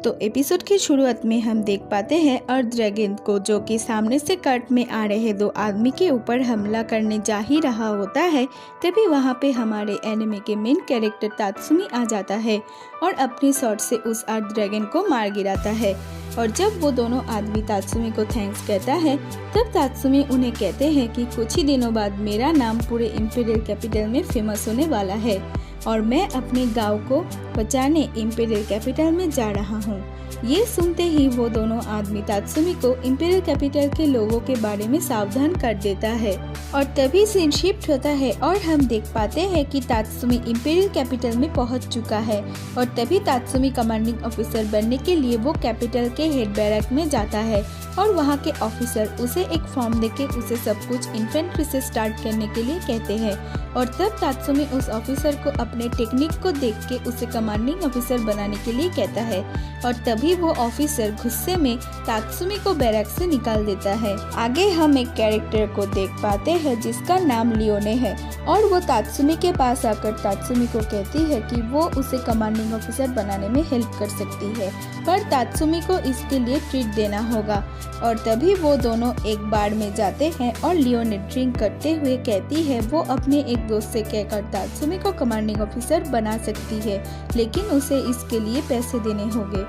तो एपिसोड की शुरुआत में हम देख पाते हैं अर्थ ड्रैगन को, जो कि सामने से कट में आ रहे दो आदमी के ऊपर हमला करने जा ही रहा होता है। तभी वहां पे हमारे एनिमे के मेन कैरेक्टर तात्सुमी आ जाता है और अपनी शॉट से उस अर्थ ड्रैगन को मार गिराता है। और जब वो दोनों आदमी तात्सुमी को थैंक्स कहता है, तब तात्सुमी उन्हें कहते हैं कि कुछ ही दिनों बाद मेरा नाम पूरे इंपीरियल कैपिटल में फेमस होने वाला है और मैं अपने गांव को बचाने इंपीरियल कैपिटल में जा रहा हूँ। ये सुनते ही वो दोनों आदमी तात्सुमी को इंपीरियल कैपिटल के लोगों के बारे में सावधान कर देता है। और तभी सीन शिफ्ट होता है और हम देख पाते हैं कि तात्सुमी इंपीरियल कैपिटल में पहुंच चुका है। और तभी तात्सुमी कमांडिंग ऑफिसर बनने के लिए वो कैपिटल के हेड बैरक में जाता है और वहाँ के ऑफिसर उसे एक फॉर्म देके उसे सब कुछ इन्फेंट्री से स्टार्ट करने के लिए कहते हैं। और तब तात्सुमी उस ऑफिसर को अपने टेक्निक को देख के उसे कमांडिंग ऑफिसर बनाने के लिए कहता है। और तभी वो ऑफिसर गुस्से में तात्सुमी को बैरक से निकाल देता है। आगे हम एक कैरेक्टर को देख पाते हैं जिसका नाम लियोने है और वो तात्सुमी के पास आकर तात्सुमी को कहती है कि वो उसे कमांडिंग ऑफिसर बनाने में हेल्प कर सकती है, पर तात्सुमी को इसके लिए ट्रीट देना होगा। और तभी वो दोनों एक बार में जाते हैं और लियोने ड्रिंक करते हुए कहती है वो अपने एक दोस्त से कहकर तात्सुमी को कमांडिंग ऑफिसर बना सकती है, लेकिन उसे इसके लिए पैसे देने होंगे।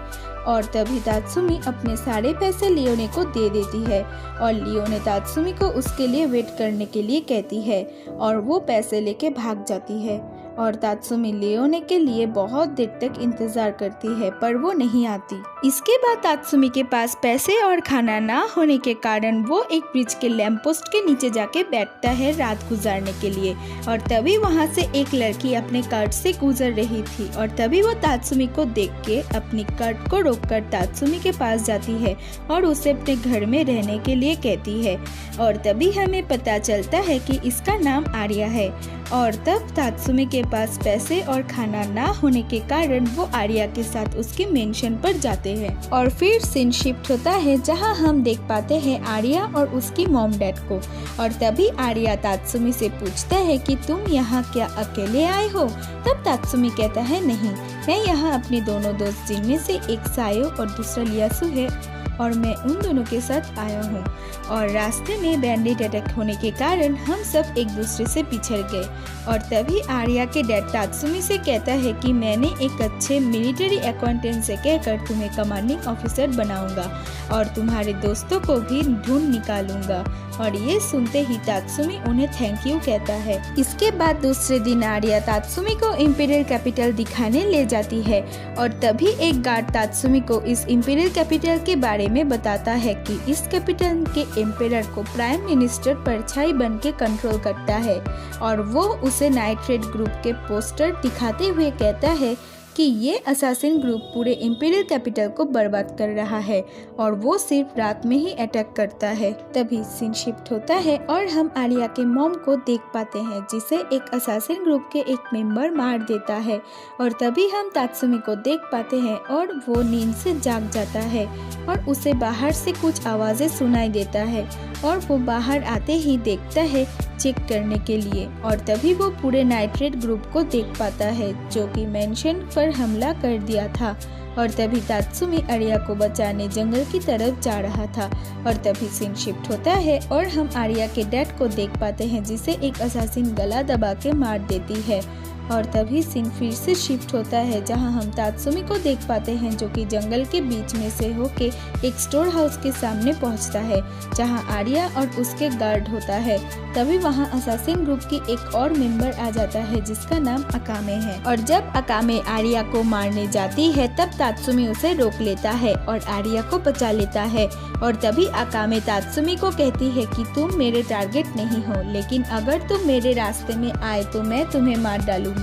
और तभी तात्सुमी अपने सारे पैसे लियोने को दे देती है और लियोने तात्सुमी को उसके लिए वेट करने के लिए कहती है और वो पैसे लेके भाग जाती है। और तात्सुमी लियोने के लिए बहुत देर तक इंतजार करती है, पर वो नहीं आती। इसके बाद तात्सुमी के पास पैसे और खाना ना होने के कारण वो एक ब्रिज के लैंप पोस्ट के नीचे जाके बैठता है रात गुजारने के लिए। और तभी वहाँ से एक लड़की अपने कार्ट से गुजर रही थी और तभी वो तात्सुमी को देख के अपनी कार्ट को रोककर तात्सुमी के पास जाती है और उसे अपने घर में रहने के लिए कहती है। और तभी हमें पता चलता है कि इसका नाम आर्या है। और तब तात्सुमी के पास पैसे और खाना ना होने के कारण वो आर्या के साथ उसके मेंशन पर जाते हैं। और फिर सीन शिफ्ट होता है जहां हम देख पाते हैं आर्या और उसकी मॉम डैड को। और तभी आर्या तात्सुमी से पूछता है कि तुम यहाँ क्या अकेले आए हो? तब तात्सुमी कहता है नहीं, मैं यहाँ अपने दोनों दोस्त जिनमें से एक सायो और दूसरा लियासु है और मैं उन दोनों के साथ आया हूँ। और रास्ते में बैंडिट अटैक होने के कारण हम सब एक दूसरे से पिछड़ गए। और तभी आर्या के डैड तात्सुमी से कहता है कि मैंने एक अच्छे मिलिट्री अकाउंटेंट से कहकर तुम्हें कमांडिंग ऑफिसर बनाऊंगा और तुम्हारे दोस्तों को भी ढूंढ निकालूंगा। और ये सुनते ही तात्सुमी उन्हें थैंक यू कहता है। इसके बाद दूसरे दिन आर्या तात्सुमी को इंपीरियल कैपिटल दिखाने ले जाती है और तभी एक गार्ड तात्सुमी को इस इंपीरियल कैपिटल के बारे में बताता है कि इस कैपिटल के एम्पेरर को प्राइम मिनिस्टर परछाई बन के कंट्रोल करता है। और वो उसे नाइट रेड ग्रुप के पोस्टर दिखाते हुए कहता है कि ये असासिन ग्रुप पूरे इंपीरियल कैपिटल को बर्बाद कर रहा है और वो सिर्फ रात में ही अटैक करता है। तभी सीन शिफ्ट होता है और हम आर्या के मॉम को देख पाते हैं जिसे एक असासिन ग्रुप के एक मेंबर मार देता है। और तभी हम तात्सुमी को देख पाते हैं और वो नींद से जाग जाता है और उसे बाहर से कुछ आवाजें सुनाई देता है और वो बाहर आते ही देखता है चेक करने के लिए। और तभी वो पूरे नाइट रेड ग्रुप को देख पाता है जो कि मेंशन पर हमला कर दिया था। और तभी तात्सुमी आर्या को बचाने जंगल की तरफ जा रहा था। और तभी सीन शिफ्ट होता है और हम आर्या के डैड को देख पाते हैं जिसे एक असासिन गला दबा के मार देती है। और तभी सीन फिर से शिफ्ट होता है जहां हम तात्सुमी को देख पाते हैं जो कि जंगल के बीच में से होके एक स्टोर हाउस के सामने पहुंचता है जहां आर्या और उसके गार्ड होता है। तभी वहां असासिन ग्रुप की एक और मेंबर आ जाता है जिसका नाम अकामे है। और जब अकामे आर्या को मारने जाती है तब तात्सुमी उसे रोक लेता है और आर्या को बचा लेता है। और तभी अकामे तात्सुमी को कहती है कि तुम मेरे टारगेट नहीं हो, लेकिन अगर तुम मेरे रास्ते में आए तो मैं तुम्हें मार डालूंगा।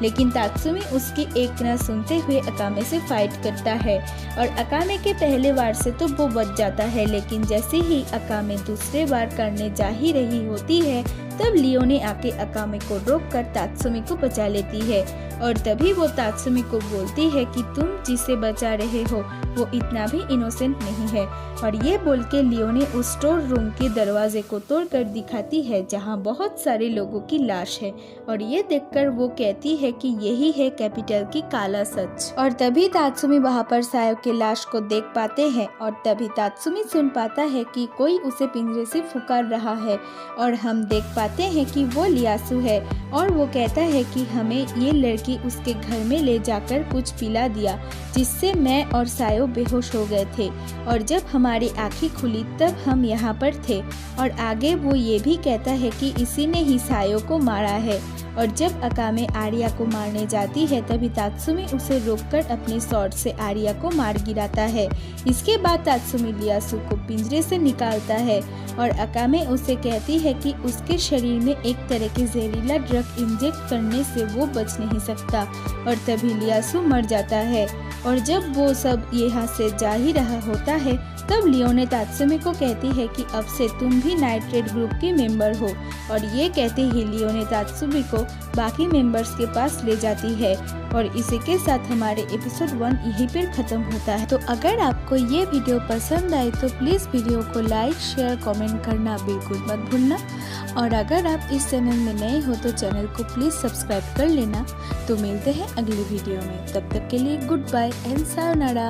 लेकिन तात्सुमी उसकी एक न सुनते हुए अकामे से फाइट करता है और अकामे के पहले वार से तो वो बच जाता है, लेकिन जैसे ही अकामे दूसरे बार करने जा ही रही होती है तब लियोने आके अकामे को रोककर तात्सुमी को बचा लेती है। और तभी वो तात्सुमी को बोलती है कि तुम जिसे बचा रहे हो वो इतना भी इनोसेंट नहीं है। और ये बोल के लियोने उस स्टोर रूम के दरवाजे को तोड़कर दिखाती है जहाँ बहुत सारे लोगों की लाश है। और ये देखकर वो कहती है कि यही है कैपिटल की काला सच। और तभी तात्सुमी वहाँ पर सायो के लाश को देख पाते हैं और तभी तात्सुमी सुन पाता है कि कोई उसे पिंजरे से पुकार रहा है और हम देख पाते हैं कि वो लियासु है और वो कहता है कि हमें ये लड़की उसके घर में ले जाकर कुछ पिला दिया जिससे मैं और सायो बेहोश हो गए थे और जब हमारी आँखें खुली तब हम यहाँ पर थे। और आगे वो ये भी कहता है कि इसी ने ही सायो को मारा है। और जब अकामे आर्या को मारने जाती है तभी तात्सुमी उसे रोककर अपने स्वॉर्ड से आर्या को मार गिराता है। इसके बाद तात्सुमी लियासु को पिंजरे से निकालता है और अकामे उसे कहती है कि उसके शरीर में एक तरह के जहरीला ड्रग इंजेक्ट करने से वो बच नहीं सकता और तभी लियासु मर जाता है। और जब वो सब यहाँ से जा ही रहा होता है तब लियोने तात्सुमी को कहती है कि अब से तुम भी नाइट रेड ग्रुप के मेंबर हो और ये कहते ही लियोने तात्सुमी को बाकी मेंबर्स के पास ले जाती है। और इसी के साथ हमारे एपिसोड 1 यहीं पर खत्म होता है। तो अगर आपको ये वीडियो पसंद आए तो प्लीज़ वीडियो को लाइक शेयर कमेंट करना बिल्कुल मत भूलना। और अगर आप इस चैनल में नए हो तो चैनल को प्लीज़ सब्सक्राइब कर लेना। तो मिलते हैं अगली वीडियो में, तब तक के लिए गुड बाय एंड सायोनारा।